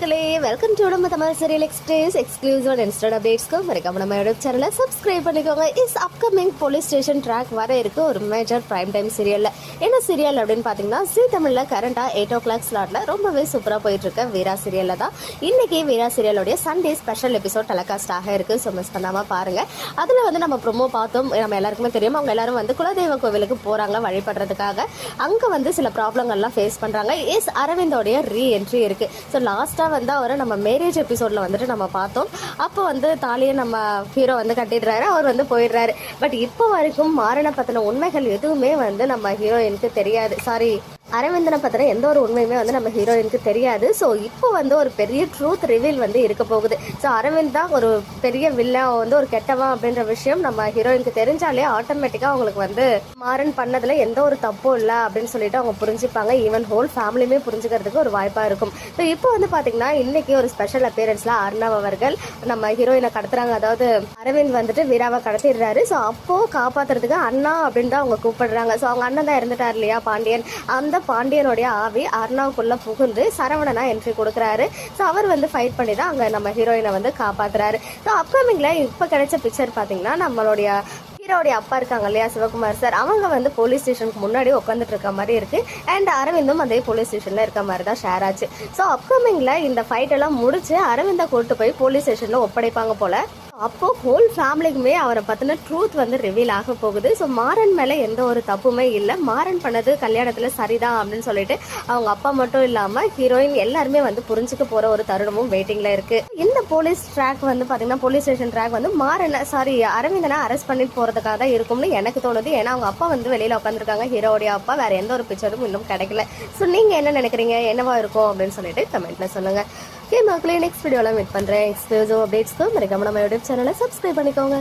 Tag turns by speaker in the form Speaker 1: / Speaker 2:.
Speaker 1: மக்களே, welcome to நம்ம Tamil serial express exclusive and instant அப்டேட்ஸ்க்கு மறக்காம நம்ம யூடியூப் சேனலை சப்ஸ்கிரைப் பண்ணிக்கோங்க. Is upcoming police station track வர இருக்கு ஒரு மேஜர் பிரைம் டைம் சீரியல்ல. என்ன சீரியல் அப்படின்னு பார்த்தீங்கன்னா, ஜீ தமிழ்ல கரண்டா 8 o'clock ஸ்லாட்ல ரொம்பவே சூப்பராக போயிட்டு இருக்க வீரா சீரியல்ல தான் இன்னைக்கு வீரா சீரியலோடைய சண்டே ஸ்பெஷல் எபிசோட் டெலிகாஸ்ட் ஆக இருக்கு. ஸோ மிஸ் பண்ணாம பாருங்க. அதுல வந்து நம்ம ப்ரோமோ பார்த்தோம். நம்ம எல்லாருக்குமே தெரியும், அவங்க எல்லாரும் வந்து குலதெய்வ கோவிலுக்கு போறாங்க வழிபடுறதுக்காக. அங்க வந்து சில ப்ராப்ளங்கள்லாம் ஃபேஸ் பண்றாங்க. எஸ் அரவிந்தோடைய ரீ என்ட்ரி இருக்கு. ஸோ லாஸ்ட்டாக வந்து அவரை நம்ம மேரேஜ் எபிசோடில் வந்துட்டு நம்ம பார்த்தோம். அப்போ வந்து தாலியை நம்ம ஹீரோ வந்து கட்டிடுறாரு, அவர் வந்து போயிடுறாரு. பட் இப்போ வரைக்கும் மாறனை பற்றின உண்மைகள் எதுவுமே வந்து நம்ம ஹீரோயினுக்கு தெரியாது. சாரி, அரவிந்தனை பற்றின எந்த ஒரு உண்மையுமே வந்து நம்ம ஹீரோயினுக்கு தெரியாது. ஸோ இப்போ வந்து ஒரு பெரிய ட்ரூத் ரிவீல் வந்து இருக்க போகுது. ஸோ அரவிந்த் தான் ஒரு பெரிய வில்லன், வந்து ஒரு கெட்டவன் அப்படின்ற விஷயம் நம்ம ஹீரோயினுக்கு தெரிஞ்சாலே ஆட்டோமேட்டிக்காக அவங்களுக்கு வந்து மாறன் பண்ணதில் எந்த ஒரு தப்பும் இல்லை அப்படின்னு சொல்லிட்டு அவங்க புரிஞ்சுப்பாங்க. ஈவன் ஹோல் ஃபேமிலியுமே புரிஞ்சுக்கிறதுக்கு ஒரு வாய்ப்பாக இருக்கும். ஸோ இப்போ வந்து பார்த்தீங்கன்னா இன்னைக்கு ஒரு ஸ்பெஷல் அப்பியரன்ஸில் அர்ணவ் அவர்கள் நம்ம ஹீரோயினை கடத்துறாங்க. அதாவது அரவிந்த் வந்துட்டு வீராவை கடத்திடுறாரு. ஸோ அப்போது காப்பாற்றுறதுக்கு அண்ணா அப்படின்னு தான் அவங்க கூப்பிடுறாங்க. ஸோ அவங்க அண்ணன் தான் இறந்துட்டார் இல்லையா, பாண்டியன். அந்த பாண்டியனுடைய ஆவி அர்ணாவுக்குள்ள புகுந்து சரவணனா என்ட்ரி கொடுக்குறாரு. ஸோ அவர் வந்து ஃபைட் பண்ணி தான் அங்கே நம்ம ஹீரோயினை வந்து காப்பாத்துறாரு. ஸோ அப்கமிங்ல இப்போ கிடைச்ச பிக்சர் பார்த்தீங்கன்னா, நம்மளுடைய ஹீரோடைய அப்பா இருக்காங்க இல்லையா, சிவகுமார் சார், அவங்க வந்து போலீஸ் ஸ்டேஷனுக்கு முன்னாடி உட்காந்துட்டு இருக்க மாதிரி இருக்கு. அண்ட் அரவிந்தும் அதே போலீஸ் ஸ்டேஷன்ல இருக்க மாதிரி தான் ஷேர் ஆச்சு. ஸோ அப்கமிங்ல இந்த ஃபைட் எல்லாம் முடிச்சு அரவிந்தை கூட்டு போய் போலீஸ் ஸ்டேஷன்ல ஒப்படைப்பாங்க போல. அப்போ ஹோல் ஃபேமிலிக்குமே அவரை பற்றின ட்ரூத் வந்து ரிவீல் ஆக போகுது. ஸோ மாறன் மேலே எந்த ஒரு தப்புமே இல்லை, மாறன் பண்ணது கல்யாணத்தில் சரிதான் அப்படின்னு சொல்லிட்டு அவங்க அப்பா மட்டும் இல்லாமல் ஹீரோயின் எல்லாருமே வந்து புரிஞ்சுக்க போகிற ஒரு தருணமும் வெயிட்டிங்கில் இருக்குது. இந்த போலீஸ் ட்ராக் வந்து பார்த்தீங்கன்னா, போலீஸ் ஸ்டேஷன் ட்ராக் வந்து அரவிந்தனை அரெஸ்ட் பண்ணிட்டு போகிறதுக்காக தான் இருக்கும்னு எனக்கு தோணுது. ஏன்னா அவங்க அப்பா வந்து வெளியில் உட்காந்துருக்காங்க, ஹீரோடைய அப்பா. வேற எந்த ஒரு பிக்சரும் இன்னும் கிடைக்கல. ஸோ நீங்கள் என்ன நினைக்கிறீங்க, என்னவா இருக்கும் அப்படின்னு சொல்லிட்டு கமெண்ட்ல சொல்லுங்கள். மக்களே, நெக்ஸ்ட் வீடியோவில் மீட் பண்ணுறேன். எக்ஸ்க்ளூசிவ் அப்டேட்ஸ்க்கு மறக்காம நம்ம யூடியூப் சேனலை சப்ஸ்கிரைப் பண்ணிக்கோங்க.